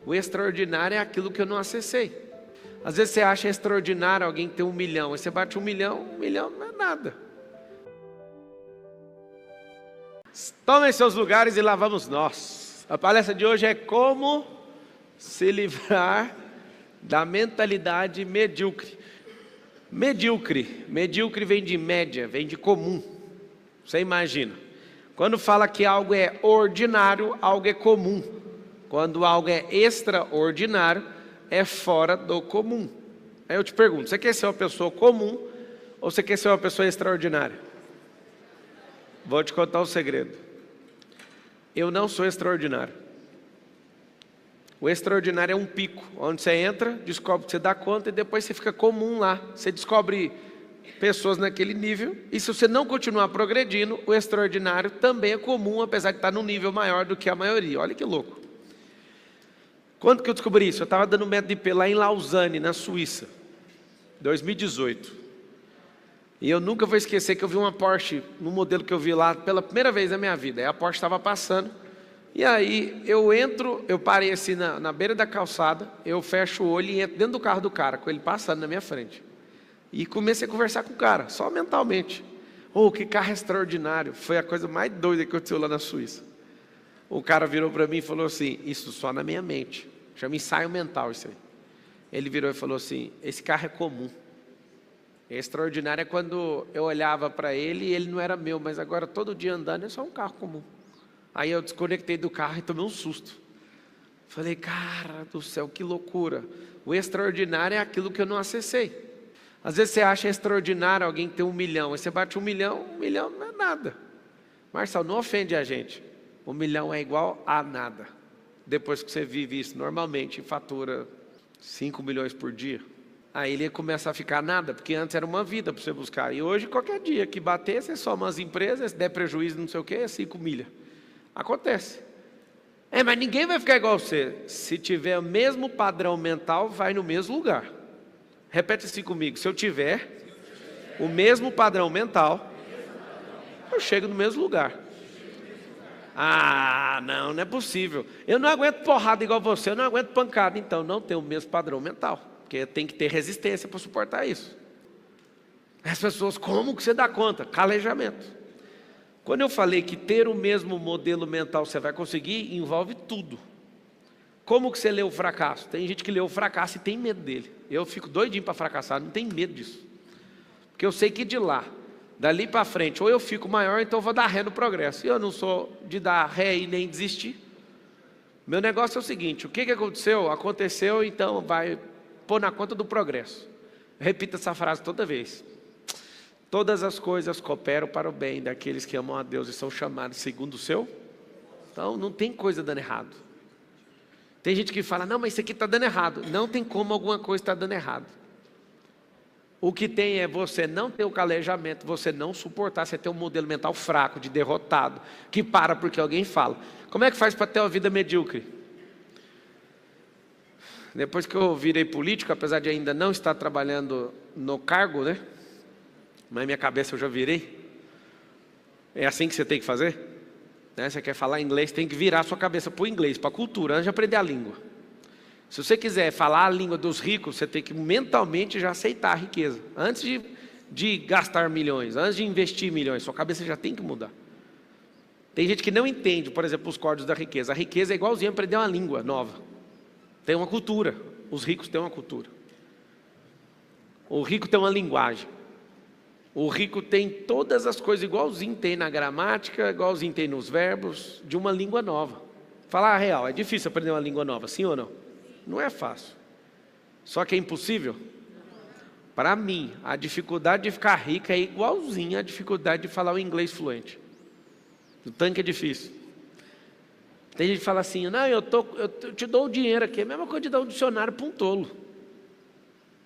O extraordinário é aquilo que eu não acessei. Às vezes você acha extraordinário alguém ter 1 milhão, aí você bate 1 milhão não é nada. Tomem seus lugares e lá vamos nós. A palestra de hoje é como se livrar da mentalidade medíocre. Medíocre vem de média, vem de comum. Você imagina, quando fala que algo é ordinário, algo é comum. Quando algo é extraordinário, é fora do comum. Aí eu te pergunto, você quer ser uma pessoa comum ou você quer ser uma pessoa extraordinária? Vou te contar um segredo. Eu não sou extraordinário. O extraordinário é um pico, onde você entra, descobre que você dá conta e depois você fica comum lá. Você descobre pessoas naquele nível e se você não continuar progredindo, o extraordinário também é comum, apesar de estar num nível maior do que a maioria. Olha que louco. Quando que eu descobri isso? Eu estava dando método IP lá em Lausanne, na Suíça, 2018. E eu nunca vou esquecer que eu vi uma Porsche, no modelo que eu vi lá, pela primeira vez na minha vida. Aí a Porsche estava passando, e aí eu parei assim na beira da calçada, eu fecho o olho e entro dentro do carro do cara, com ele passando na minha frente. E comecei a conversar com o cara, só mentalmente. Oh, que carro extraordinário. Foi a coisa mais doida que aconteceu lá na Suíça. O cara virou para mim e falou assim, isso só na minha mente. Chama ensaio mental isso aí. Ele virou e falou assim, esse carro é comum. Extraordinário é quando eu olhava para ele e ele não era meu, mas agora todo dia andando é só um carro comum. Aí eu desconectei do carro e tomei um susto. Falei, cara do céu, que loucura. O extraordinário é aquilo que eu não acessei. Às vezes você acha extraordinário alguém ter 1 milhão, aí você bate 1 milhão não é nada. Marcelo, não ofende a gente. 1 milhão é igual a nada. Depois que você vive isso normalmente e fatura 5 milhões por dia, aí ele começa a ficar nada, porque antes era uma vida para você buscar. E hoje, qualquer dia que bater, você soma as empresas, se der prejuízo, não sei o que, é 5 milhas. Acontece. Mas ninguém vai ficar igual a você. Se tiver o mesmo padrão mental, vai no mesmo lugar. Repete assim comigo. Se eu tiver o mesmo padrão mental, eu chego no mesmo lugar. Ah, não é possível. Eu não aguento porrada igual você, eu não aguento pancada. Então, não tem o mesmo padrão mental. Porque tem que ter resistência para suportar isso. As pessoas, como que você dá conta? Calejamento. Quando eu falei que ter o mesmo modelo mental você vai conseguir, envolve tudo. Como que você lê o fracasso? Tem gente que lê o fracasso e tem medo dele. Eu fico doidinho para fracassar, não tenho medo disso. Porque eu sei que de lá, dali para frente, ou eu fico maior, então eu vou dar ré no progresso. E eu não sou de dar ré e nem desistir. Meu negócio é o seguinte, o que aconteceu? Aconteceu, então vai pôr na conta do progresso. Repita essa frase toda vez. Todas as coisas cooperam para o bem daqueles que amam a Deus e são chamados segundo o seu. Então não tem coisa dando errado. Tem gente que fala, não, mas isso aqui está dando errado. Não tem como alguma coisa estar dando errado. O que tem é você não ter o calejamento, você não suportar, você ter um modelo mental fraco, de derrotado, que para porque alguém fala. Como é que faz para ter uma vida medíocre? Depois que eu virei político, apesar de ainda não estar trabalhando no cargo, né? Mas minha cabeça eu já virei. É assim que você tem que fazer? Né? Você quer falar inglês, tem que virar a sua cabeça para o inglês, para a cultura, antes de aprender a língua. Se você quiser falar a língua dos ricos, você tem que mentalmente já aceitar a riqueza. Antes de gastar milhões, antes de investir milhões, sua cabeça já tem que mudar. Tem gente que não entende, por exemplo, os códigos da riqueza. A riqueza é igualzinho a aprender uma língua nova. Tem uma cultura. Os ricos têm uma cultura. O rico tem uma linguagem. O rico tem todas as coisas igualzinho tem na gramática, igualzinho tem nos verbos, de uma língua nova. Falar a real, é difícil aprender uma língua nova, sim ou não? Não é fácil. Só que é impossível? Para mim, a dificuldade de ficar rica é igualzinha à dificuldade de falar o inglês fluente. O tanque é difícil. Tem gente que fala assim, não, eu te dou o dinheiro aqui, é a mesma coisa de dar um dicionário para um tolo.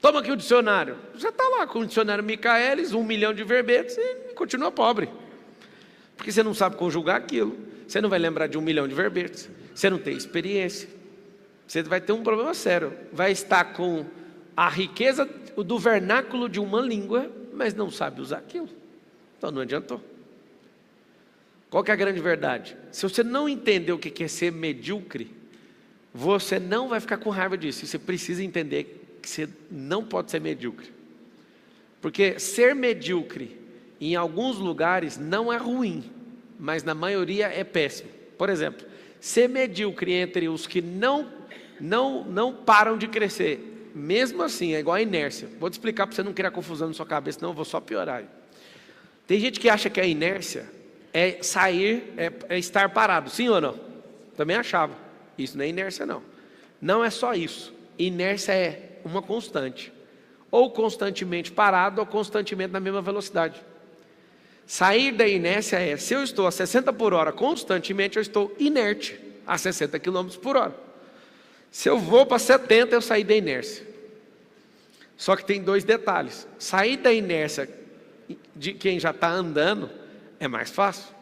Toma aqui o dicionário. Você está lá com o dicionário Michaelis, 1 milhão de verbetes e continua pobre. Porque você não sabe conjugar aquilo. Você não vai lembrar de 1 milhão de verbetes. Você não tem experiência. Você vai ter um problema sério. Vai estar com a riqueza do vernáculo de uma língua, mas não sabe usar aquilo. Então não adiantou. Qual que é a grande verdade? Se você não entender o que é ser medíocre, você não vai ficar com raiva disso. E você precisa entender que você não pode ser medíocre. Porque ser medíocre em alguns lugares não é ruim, mas na maioria é péssimo. Por exemplo, ser medíocre entre os que não param de crescer, mesmo assim, é igual a inércia. Vou te explicar para você não criar confusão na sua cabeça, senão eu vou só piorar. Tem gente que acha que a inércia é sair, é estar parado, sim ou não? Também achava. Isso não é inércia não. Não é só isso. Inércia é uma constante. Ou constantemente parado, ou constantemente na mesma velocidade. Sair da inércia é, se eu estou a 60 por hora constantemente, eu estou inerte a 60 km por hora. Se eu vou para 70, eu saí da inércia. Só que tem dois detalhes. Sair da inércia de quem já está andando é mais fácil.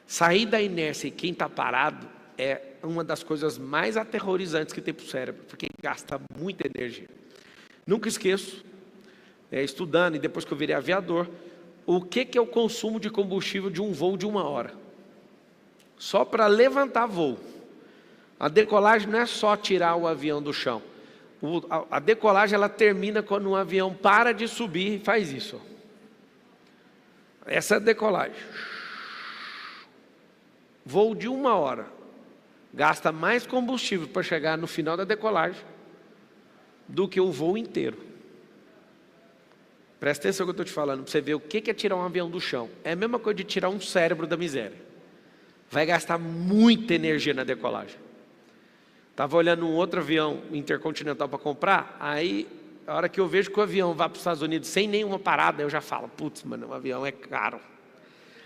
Sair da inércia e quem está parado é uma das coisas mais aterrorizantes que tem para o cérebro, porque gasta muita energia. Nunca esqueço, estudando e depois que eu virei aviador, o que é o consumo de combustível de um voo de 1 hora? Só para levantar voo. A decolagem não é só tirar o avião do chão. A decolagem ela termina quando um avião para de subir e faz isso. Essa é a decolagem. Voo de 1 hora. Gasta mais combustível para chegar no final da decolagem do que o voo inteiro. Presta atenção no que eu estou te falando, para você ver o que é tirar um avião do chão. É a mesma coisa de tirar um cérebro da miséria. Vai gastar muita energia na decolagem. Estava olhando um outro avião intercontinental para comprar, aí a hora que eu vejo que o avião vai para os Estados Unidos sem nenhuma parada, eu já falo, putz, mano, o avião é caro.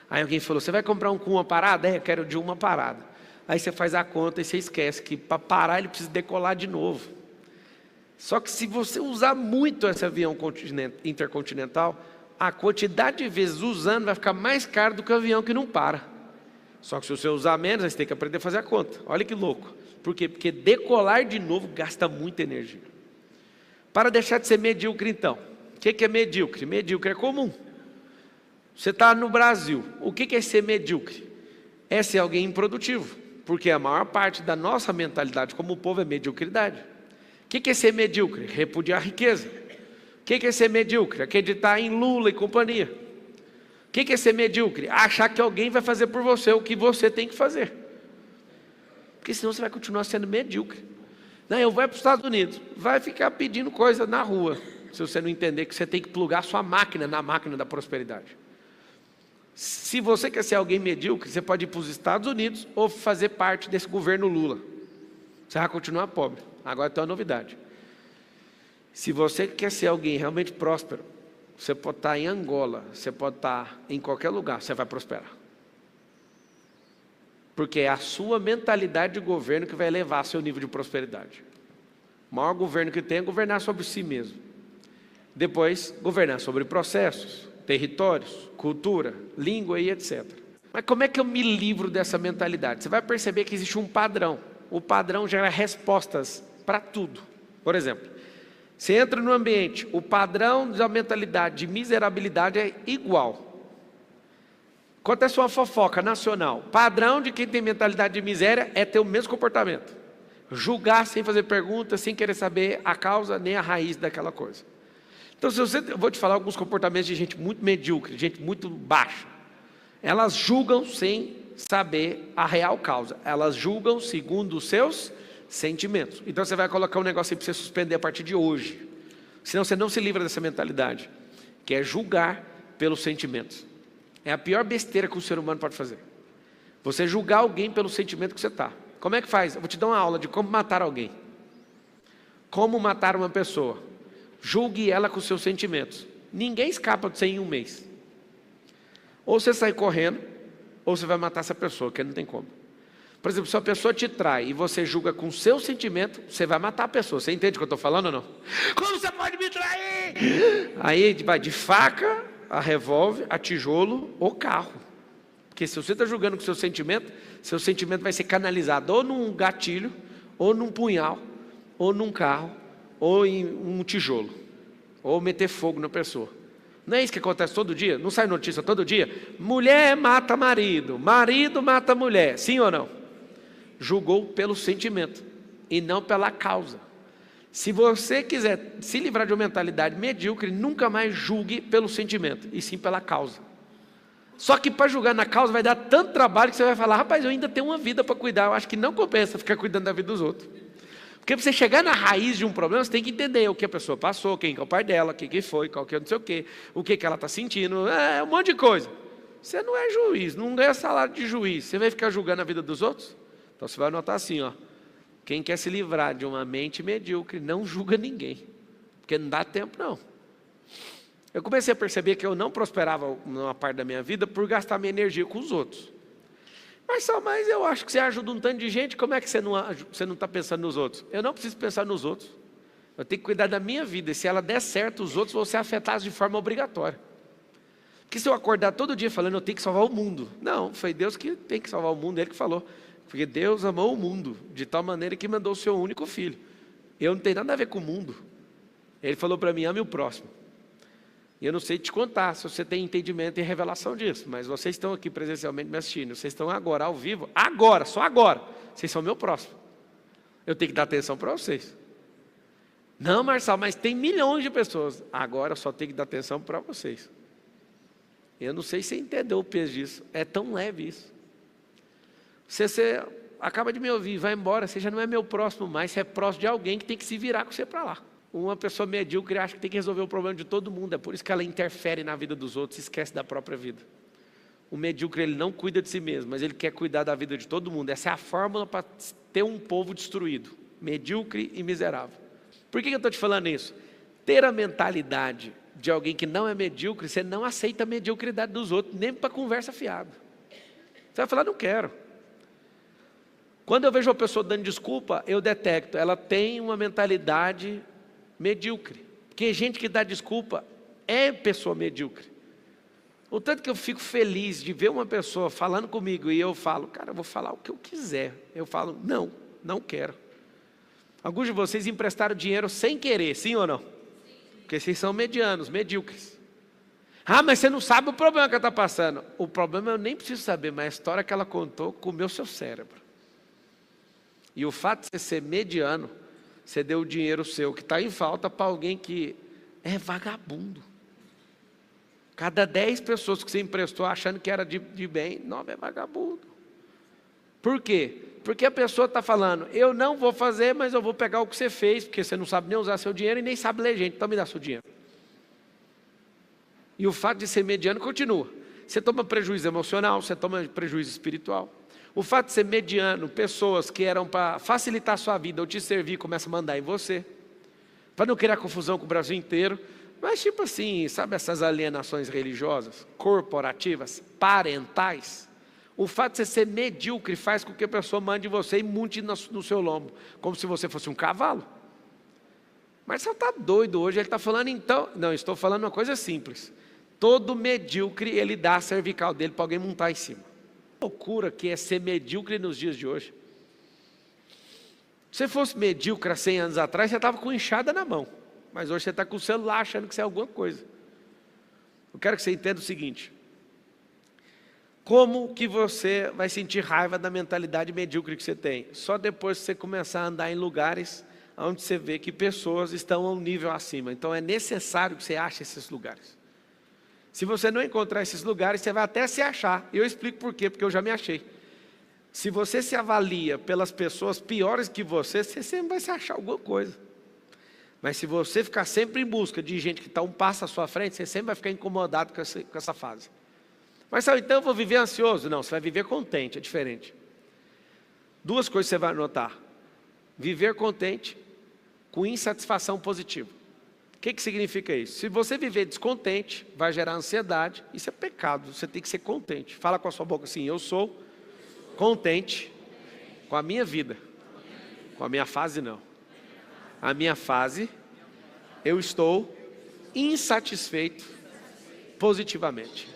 Aí alguém falou, você vai comprar um com uma parada? Eu quero de uma parada. Aí você faz a conta e você esquece que para parar ele precisa decolar de novo. Só que se você usar muito esse avião intercontinental, a quantidade de vezes usando vai ficar mais caro do que o avião que não para. Só que se você usar menos, você tem que aprender a fazer a conta. Olha que louco. Por quê? Porque decolar de novo gasta muita energia. Para deixar de ser medíocre então. O que é medíocre? Medíocre é comum. Você está no Brasil. O que é ser medíocre? É ser alguém improdutivo. Porque a maior parte da nossa mentalidade como povo é mediocridade. O que é ser medíocre? Repudiar a riqueza. O que é ser medíocre? Acreditar em Lula e companhia. O que é ser medíocre? Achar que alguém vai fazer por você o que você tem que fazer. Porque senão você vai continuar sendo medíocre. Não, eu vou para os Estados Unidos, vai ficar pedindo coisa na rua, se você não entender que você tem que plugar sua máquina na máquina da prosperidade. Se você quer ser alguém medíocre, você pode ir para os Estados Unidos ou fazer parte desse governo Lula. Você vai continuar pobre. Agora tem uma novidade. Se você quer ser alguém realmente próspero, você pode estar em Angola, você pode estar em qualquer lugar, você vai prosperar. Porque é a sua mentalidade de governo que vai elevar seu nível de prosperidade. O maior governo que tem é governar sobre si mesmo. Depois, governar sobre processos, territórios, cultura, língua e etc. Mas como é que eu me livro dessa mentalidade? Você vai perceber que existe um padrão. O padrão gera respostas para tudo. Por exemplo, você entra no ambiente, o padrão da mentalidade de miserabilidade é igual. Acontece uma fofoca nacional. Padrão de quem tem mentalidade de miséria é ter o mesmo comportamento. Julgar sem fazer perguntas, sem querer saber a causa nem a raiz daquela coisa. Então, eu vou te falar alguns comportamentos de gente muito medíocre, gente muito baixa. Elas julgam sem saber a real causa. Elas julgam segundo os seus sentimentos. Então você vai colocar um negócio aí para você suspender a partir de hoje. Senão você não se livra dessa mentalidade, que é julgar pelos sentimentos. É a pior besteira que o ser humano pode fazer. Você julgar alguém pelo sentimento que você está. Como é que faz? Eu vou te dar uma aula de como matar alguém. Como matar uma pessoa. Julgue ela com seus sentimentos. Ninguém escapa de você em um mês. Ou você sai correndo, ou você vai matar essa pessoa, que não tem como. Por exemplo, se a pessoa te trai e você julga com seu sentimento, você vai matar a pessoa. Você entende o que eu estou falando ou não? Como você pode me trair? Aí vai de faca, a revólver, a tijolo ou carro. Porque se você está julgando com seu sentimento vai ser canalizado ou num gatilho, ou num punhal, ou num carro, ou em um tijolo, ou meter fogo na pessoa. Não é isso que acontece todo dia? Não sai notícia todo dia? Mulher mata marido, marido mata mulher, sim ou não? Julgou pelo sentimento. e não pela causa. Se você quiser se livrar de uma mentalidade medíocre, nunca mais julgue pelo sentimento, e sim pela causa. Só que para julgar na causa vai dar tanto trabalho que você vai falar, rapaz, eu ainda tenho uma vida para cuidar, eu acho que não compensa ficar cuidando da vida dos outros. Porque para você chegar na raiz de um problema, você tem que entender o que a pessoa passou, quem é o pai dela, quem que foi, qual que é não sei o que ela está sentindo, um monte de coisa. Você não é juiz, não ganha salário de juiz, você vai ficar julgando a vida dos outros? Então você vai anotar assim, ó, quem quer se livrar de uma mente medíocre não julga ninguém, porque não dá tempo não. Eu comecei a perceber que eu não prosperava numa parte da minha vida por gastar minha energia com os outros. Mas eu acho que você ajuda um tanto de gente, como é que você não está pensando nos outros? Eu não preciso pensar nos outros. Eu tenho que cuidar da minha vida, e se ela der certo, os outros vão ser afetados de forma obrigatória. Porque se eu acordar todo dia falando, eu tenho que salvar o mundo. Não, foi Deus que tem que salvar o mundo, Ele que falou. Porque Deus amou o mundo, de tal maneira que mandou o seu único filho. Eu não tenho nada a ver com o mundo. Ele falou para mim, ame o próximo. E eu não sei te contar se você tem entendimento e revelação disso, mas vocês estão aqui presencialmente me assistindo, vocês estão agora ao vivo, agora, só agora, vocês são meu próximo. Eu tenho que dar atenção para vocês. Não, Marçal, mas tem milhões de pessoas. Agora eu só tenho que dar atenção para vocês. Eu não sei se você entendeu o peso disso, é tão leve isso. Você acaba de me ouvir, vai embora, você já não é meu próximo mais, você é próximo de alguém que tem que se virar com você para lá. Uma pessoa medíocre acha que tem que resolver o problema de todo mundo, é por isso que ela interfere na vida dos outros e esquece da própria vida. O medíocre, ele não cuida de si mesmo, mas ele quer cuidar da vida de todo mundo. Essa é a fórmula para ter um povo destruído, medíocre e miserável. Por que eu estou te falando isso? Ter a mentalidade de alguém que não é medíocre, você não aceita a mediocridade dos outros, nem para conversa fiada. Você vai falar, não quero. Quando eu vejo uma pessoa dando desculpa, eu detecto, ela tem uma mentalidade medíocre. Porque gente que dá desculpa é pessoa medíocre. O tanto que eu fico feliz de ver uma pessoa falando comigo e eu falo, cara, eu vou falar o que eu quiser. Eu falo, não quero. Alguns de vocês emprestaram dinheiro sem querer, sim ou não? Porque vocês são medianos, medíocres. Ah, mas você não sabe o problema que ela está passando. O problema eu nem preciso saber, mas a história que ela contou comeu seu cérebro. E o fato de você ser mediano, você deu o dinheiro seu que está em falta para alguém que é vagabundo. Cada 10 pessoas que você emprestou achando que era de bem, 9 é vagabundo. Por quê? Porque a pessoa está falando, eu não vou fazer, mas eu vou pegar o que você fez, porque você não sabe nem usar seu dinheiro e nem sabe ler gente, então me dá seu dinheiro. E o fato de ser mediano continua. Você toma prejuízo emocional, você toma prejuízo espiritual. O fato de ser mediano, pessoas que eram para facilitar a sua vida ou te servir, começam a mandar em você. Para não criar confusão com o Brasil inteiro. Mas tipo assim, sabe essas alienações religiosas, corporativas, parentais? O fato de você ser medíocre faz com que a pessoa mande em você e monte no seu lombo, como se você fosse um cavalo. Mas você está doido hoje, ele está falando então... Não, estou falando uma coisa simples. Todo medíocre, ele dá a cervical dele para alguém montar em cima. Loucura que é ser medíocre nos dias de hoje. Se você fosse medíocre há 100 anos atrás, você estava com enxada na mão. Mas hoje você está com o celular achando que você é alguma coisa. Eu quero que você entenda o seguinte. Como que você vai sentir raiva da mentalidade medíocre que você tem? Só depois que você começar a andar em lugares onde você vê que pessoas estão a um nível acima. Então é necessário que você ache esses lugares. Se você não encontrar esses lugares, você vai até se achar. E eu explico por quê, porque eu já me achei. Se você se avalia pelas pessoas piores que você sempre vai se achar alguma coisa. Mas se você ficar sempre em busca de gente que está um passo à sua frente, você sempre vai ficar incomodado com essa fase. Mas então eu vou viver ansioso? Não, você vai viver contente, é diferente. Duas coisas você vai notar. Viver contente com insatisfação positiva. O que significa isso? Se você viver descontente, vai gerar ansiedade. Isso é pecado, você tem que ser contente. Fala com a sua boca assim, eu sou contente com a minha vida. Com a minha fase não. A minha fase, eu estou insatisfeito positivamente.